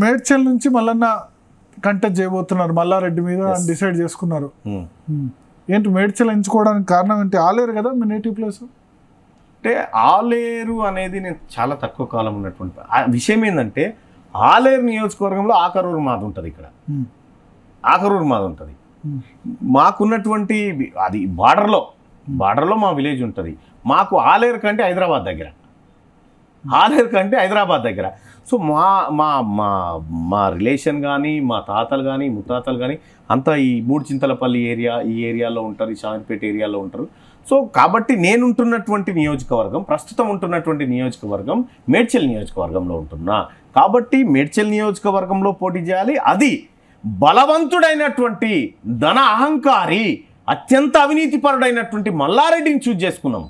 మేడ్చల్ నుంచి మల్లన్న కంటెస్ట్ చేయబోతున్నారు మల్లారెడ్డి మీద డిసైడ్ చేసుకున్నారు. ఏంటి మేడ్చల్ ఎంచుకోవడానికి కారణం ఏంటి? ఆలేరు కదా మీ నేటివ్ ప్లేస్. అంటే ఆలేరు అనేది నేను చాలా తక్కువ కాలం ఉన్నటువంటి విషయం ఏంటంటే, ఆలేరు నియోజకవర్గంలో ఆకరూరు మాది ఉంటుంది. ఇక్కడ ఆకరూరు మాది ఉంటుంది. మాకున్నటువంటి అది బార్డర్లో మా విలేజ్ ఉంటుంది. మాకు ఆలేరు కంటే హైదరాబాద్ దగ్గర. సో మా మా మా మా రిలేషన్ కానీ, మా తాతలు కానీ, ముత్తాతలు కానీ అంతా ఈ మూడు చింతలపల్లి ఈ ఏరియాలో ఉంటారు, ఈ షాన్పేట ఏరియాలో ఉంటారు. సో కాబట్టి ప్రస్తుతం ఉంటున్నటువంటి నియోజకవర్గం మేడ్చల్ నియోజకవర్గంలో ఉంటున్నా. కాబట్టి మేడ్చల్ నియోజకవర్గంలో పోటీ చేయాలి. అది బలవంతుడైనటువంటి ధన అహంకారి, అత్యంత అవినీతిపరుడైనటువంటి మల్లారెడ్డిని చూజ్ చేసుకున్నాం.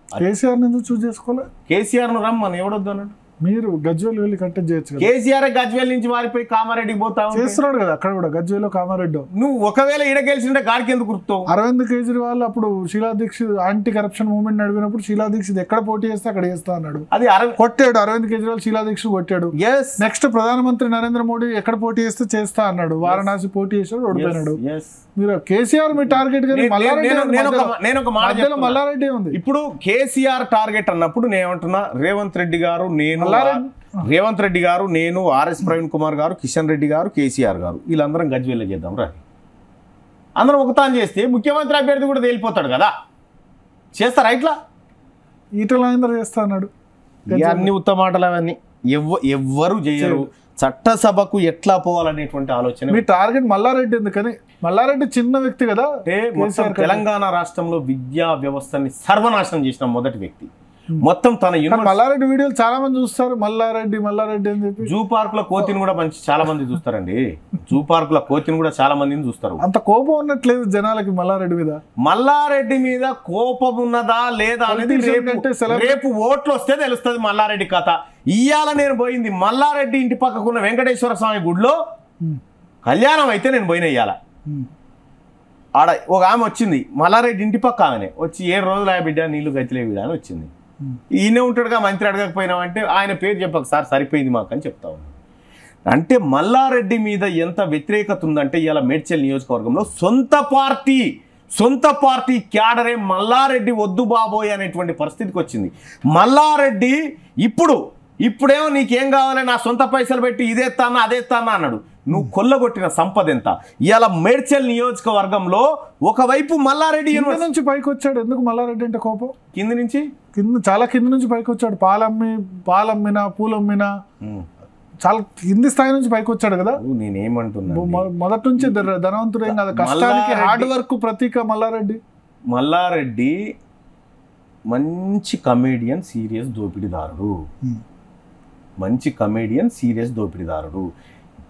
కేసీఆర్ని ఎందుకు చూజ్ చేసుకోవాలి? కేసీఆర్ను రమ్మని ఎవడొద్దు అన్నాడు. మీరు గజ్వేల్ వెళ్ళి కంటెస్ట్ చేయొచ్చు. కేసీఆర్ గజ్వేల్ నుంచి వారిపోయి కామారెడ్డికి పోతావు చేస్తున్నాడు కదా అక్కడ కూడా. గజ్వేల్ కామారెడ్డి నువ్వు ఒకవేళ ఈడ గెలిచింటే గాడికి ఎందుకు గుర్తావు? అరవింద్ కేజ్రీవాల్ అప్పుడు Sheila Dikshit anti corruption movement నడిపినప్పుడు షీలా దీక్షిత్ ఎక్కడ పోటీ చేస్తే అక్కడ చేస్తా అన్నాడు. అది కొట్టాడు. అరవింద్ కేజ్రీవాల్ షీలా దీక్షిత్ కొట్టాడు. నెక్స్ట్ ప్రధానమంత్రి నరేంద్ర మోడీ ఎక్కడ పోటీ చేస్తే చేస్తా అన్నాడు. వారణాసి పోటీ చేశాడు, ఓడిపోయినాడు. మీరు కేసీఆర్ మీ టార్గెట్ కానీ మల్లారెడ్డి ఉంది. ఇప్పుడు కేసీఆర్ టార్గెట్ అన్నప్పుడు నేను ఏమంటున్నా, రేవంత్ రెడ్డి గారు, నేను ఆర్ఎస్ ప్రవీణ్ కుమార్ గారు, కిషన్ రెడ్డి గారు, కేసీఆర్ గారు వీళ్ళందరం గజ్వేల్ చేద్దాం రా. అందరం ఒకతాన్ చేస్తే ముఖ్యమంత్రి అభ్యర్థి కూడా తేలిపోతాడు కదా. చేస్తారా ఇట్లా? ఈటల చేస్తా అన్నాడు. అన్ని ఉత్తమ మాటలు అవన్నీ ఎవ్వరు చేయరు. చట్టసభకు ఎట్లా పోవాలనేటువంటి ఆలోచన. మీ టార్గెట్ మల్లారెడ్డి ఎందుకని? మల్లారెడ్డి చిన్న వ్యక్తి కదా. తెలంగాణ రాష్ట్రంలో విద్యా వ్యవస్థని సర్వనాశనం చేసిన మొదటి వ్యక్తి. మొత్తం తన మల్లారెడ్డి వీడియోలు చాలా మంది చూస్తారు. మల్లారెడ్డి అని చెప్పి జూ పార్క్ లో కోతిని కూడా చాలా మంది చూస్తారండి. జూ పార్క్ లో కోతిని కూడా చాలా మందిని చూస్తారు. అంత కోపం ఉన్నట్లేదు జనాలకి మల్లారెడ్డి మీద కోపం ఉన్నదా లేదా అనేది రేపు ఓట్లు వస్తే తెలుస్తుంది మల్లారెడ్డి కథ. ఇయ్యాల నేను పోయింది మల్లారెడ్డి ఇంటి పక్కకున్న వెంకటేశ్వర స్వామి గుడిలో కళ్యాణం అయితే నేను పోయిన ఇయ్యాల. ఆడ ఒక ఆమె వచ్చింది, మల్లారెడ్డి ఇంటి పక్క ఆమెనే వచ్చి 7 రోజులు ఆ బిడ్డ నీళ్లు గతిలే బిడ్డ అని వచ్చింది. ఈయనే ఉంటాడుగా, మంత్రి అడగకపోయినామంటే ఆయన పేరు చెప్పక సార్ సరిపోయింది మాకు అని చెప్తా ఉన్నాను. అంటే మల్లారెడ్డి మీద ఎంత వ్యతిరేకత ఉందంటే ఇవాళ మేడ్చల్ నియోజకవర్గంలో సొంత పార్టీ క్యాడరే మల్లారెడ్డి వద్దు బాబోయ్ అనేటువంటి పరిస్థితికి వచ్చింది. మల్లారెడ్డి ఇప్పుడేమో నీకేం కావాలి, నా సొంత పైసలు పెట్టి ఇదేస్తానా అదేస్తానా అన్నాడు. నువ్వు కొల్లగొట్టిన సంపద ఎంత? ఇవాళ మేడ్చల్ నియోజకవర్గంలో ఒకవైపు మల్లారెడ్డి నుంచి పైకి వచ్చాడు. ఎందుకు మల్లారెడ్డి అంటే కోపం? చాలా కింద నుంచి పైకి వచ్చాడు. పాలమ్మినా పూలమ్మినా చాలా కింది స్థాయి నుంచి పైకి వచ్చాడు కదా. నేనేమంటున్నా, మొదటి నుంచి ధనవంతుడేం కదా, కష్టానికి హార్డ్ వర్క్ ప్రతీక మల్లారెడ్డి మంచి కమేడియన్, సీరియస్ దోపిడీదారుడు.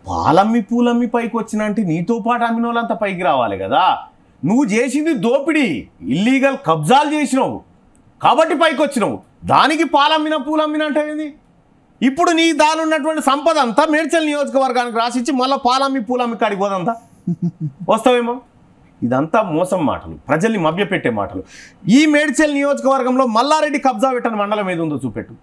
పాలమ్మి పూలమ్మి పైకి వచ్చిన అంటే నీతో పాటు అమ్మిన వాళ్ళంతా పైకి రావాలి కదా. నువ్వు చేసింది దోపిడీ, ఇల్లీగల్ కబ్జాలు చేసినావు కాబట్టి పైకి వచ్చినావు. దానికి పాలమ్మిన పూలమ్మిన అంటే ఏంది? ఇప్పుడు నీ దాని ఉన్నటువంటి సంపద అంతా మేడ్చల్ నియోజకవర్గానికి రాసిచ్చి మళ్ళీ పాలమ్మి పూలమ్మి కాడికి పోదంతా వస్తావేమో. ఇదంతా మోసం మాటలు, ప్రజల్ని మభ్యపెట్టే మాటలు. ఈ మేడ్చల్ నియోజకవర్గంలో మల్లారెడ్డి కబ్జా పెట్టని మండలం ఏది ఉందో చూపెట్టు.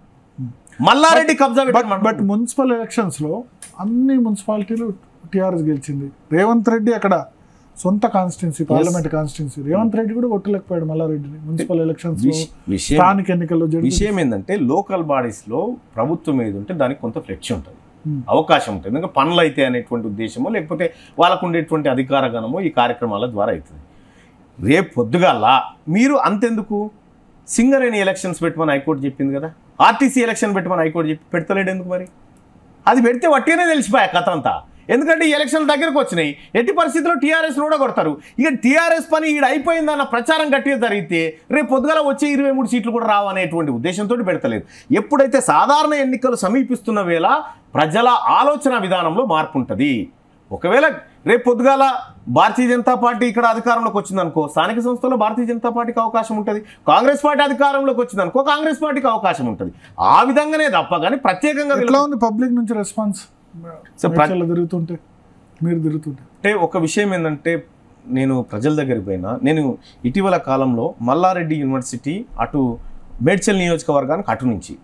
మల్లారెడ్డి కబ్జా పెట్టని. బట్ మున్సిపల్ ఎలక్షన్స్ లో అన్ని మున్సిపాలిటీలు టీఆర్ఎస్ గెలిచింది. రేవంత్ రెడ్డి అక్కడ సొంత constituency, parliament constituency, Revanth Reddy కూడా కొట్టలేకపోయాడు మల్లారెడ్డిని మున్సిపల్ ఎలక్షన్స్ స్థానిక ఎన్నికల్లో. విషయం ఏంటంటే లోకల్ బాడీస్ లో ప్రభుత్వం ఏది ఉంటే దానికి కొంత ఫ్లెక్స్ ఉంటుంది, అవకాశం ఉంటుంది. ఎందుకంటే పనులు అయితే అనేటువంటి ఉద్దేశమో లేకపోతే వాళ్ళకు ఉండేటువంటి అధికార గణమో ఈ కార్యక్రమాల ద్వారా అవుతుంది. రేపు పొద్దుగాల మీరు అంతెందుకు సింగరేణి ఎలక్షన్స్ పెట్టమని హైకోర్టు చెప్పింది కదా, ఆర్టీసీ ఎలక్షన్ పెట్టమని హైకోర్టు చెప్పి పెడతలేడు ఎందుకు? మరి అది పెడితే వట్టిగానే తెలిసిపోయా కథ అంతా. ఎందుకంటే ఈ ఎలక్షన్ దగ్గరకు వచ్చినాయి, ఎట్టి పరిస్థితుల్లో టీఆర్ఎస్ కూడా కొడతారు. ఇక టీఆర్ఎస్ పని ఈడ అయిపోయిందన్న ప్రచారం గట్టిగా జరిగితే రేపు పొద్దుగల వచ్చే 23 సీట్లు కూడా రావనేటువంటి ఉద్దేశంతో పెడతలేదు. ఎప్పుడైతే సాధారణ ఎన్నికలు సమీపిస్తున్న వేళ ప్రజల ఆలోచన విధానంలో మార్పు ఉంటుంది. ఒకవేళ రేపు పొద్దుగాల భారతీయ జనతా పార్టీ ఇక్కడ అధికారంలోకి వచ్చిందనుకో, స్థానిక సంస్థల్లో భారతీయ జనతా పార్టీకి అవకాశం ఉంటుంది. కాంగ్రెస్ పార్టీ అధికారంలోకి వచ్చిందనుకో, కాంగ్రెస్ పార్టీకి అవకాశం ఉంటుంది. ఆ విధంగానే తప్ప కానీ ప్రత్యేకంగా పబ్లిక్ నుంచి రెస్పాన్స్ తిరుగుతుంటే అంటే ఒక విషయం ఏంటంటే, నేను ప్రజల దగ్గరికి పోయినా, నేను ఇటీవల కాలంలో మల్లారెడ్డి యూనివర్సిటీ అటు మేడ్చల్ నియోజకవర్గానికి అటు నుంచి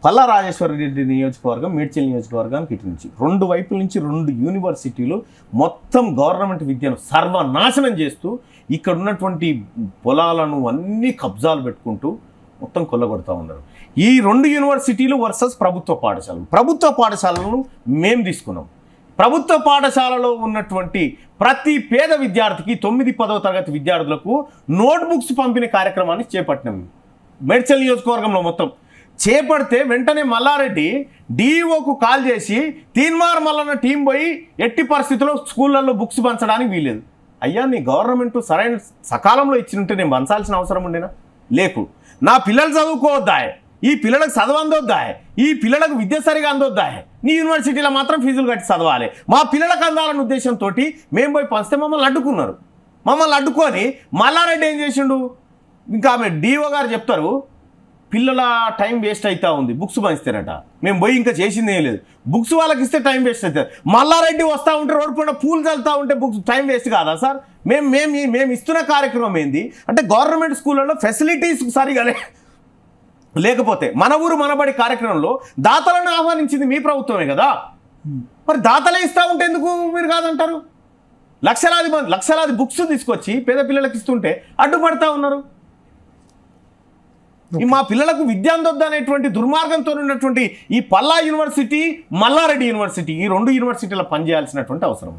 పల్లా రాజేశ్వర రెడ్డి నియోజకవర్గం, మేడ్చల్ నియోజకవర్గానికి ఇటు నుంచి 2 వైపుల నుంచి 2 యూనివర్సిటీలు మొత్తం గవర్నమెంట్ విద్యను సర్వనాశనం చేస్తూ ఇక్కడ ఉన్నటువంటి పొలాలను అన్ని కబ్జాలు పెట్టుకుంటూ మొత్తం కొల్లగొడతా ఉన్నారు. ఈ 2 యూనివర్సిటీలు వర్సెస్ ప్రభుత్వ పాఠశాలలు. ప్రభుత్వ పాఠశాలలను మేము తీసుకున్నాం. ప్రభుత్వ పాఠశాలలో ఉన్నటువంటి ప్రతి పేద విద్యార్థికి 9-10వ తరగతి విద్యార్థులకు నోట్బుక్స్ పంపిణీ కార్యక్రమాన్ని చేపట్టినాం. మేడ్చల్ నియోజకవర్గంలో మొత్తం చేపడితే వెంటనే మల్లారెడ్డి డిఈఓకు కాల్ చేసి తీన్మార్ మల్లన్న టీం పోయి ఎట్టి పరిస్థితుల్లో స్కూళ్ళల్లో బుక్స్ పంచడానికి వీలేదు. అయ్యా, నీ గవర్నమెంట్ సరైన సకాలంలో ఇచ్చినట్టే నేను పంచాల్సిన అవసరం ఉండేనా? లేకు. నా పిల్లలు చదువుకోవద్దా, ఈ పిల్లలకు చదువు అందొద్దా, ఈ పిల్లలకు విద్య సరిగా అందొద్దా, నీ యూనివర్సిటీలో మాత్రం ఫీజులు కట్టి చదవాలి, మా పిల్లలకు అందాలన్న ఉద్దేశంతో మేము పోయి పంచితే మమ్మల్ని అడ్డుకున్నారు. మమ్మల్ని అడ్డుకొని మల్లారెడ్డి ఏం చేసిండు, ఇంకా ఆమె డిఓ గారు చెప్తారు, పిల్లల టైం వేస్ట్ అవుతా ఉంది బుక్స్ పంచితేనట. మేము పోయి ఇంకా చేసింది ఏం లేదు, బుక్స్ వాళ్ళకి ఇస్తే టైం వేస్ట్ అవుతుంది. మల్లారెడ్డి వస్తూ ఉంటే రోడ్డు పైన పూలు చల్లుతూ ఉంటే బుక్స్ టైం వేస్ట్ కాదా సార్? మేము ఇస్తున్న కార్యక్రమం ఏంది అంటే గవర్నమెంట్ స్కూళ్ళలో ఫెసిలిటీస్ సరిగా లేకపోతే మన ఊరు మనబడి కార్యక్రమంలో దాతలను ఆహ్వానించింది మీ ప్రభుత్వమే కదా. మరి దాతలే ఇస్తూ ఉంటే ఎందుకు మీరు కాదంటారు? లక్షలాది బుక్స్ తీసుకొచ్చి పేద పిల్లలకి ఇస్తుంటే అడ్డుపడతా ఉన్నారు. మా పిల్లలకు విద్య అందొద్దు అనేటువంటి దుర్మార్గంతో ఉన్నటువంటి ఈ పల్లా యూనివర్సిటీ, మల్లారెడ్డి యూనివర్సిటీ, ఈ 2 యూనివర్సిటీలో పనిచేయాల్సినటువంటి అవసరం.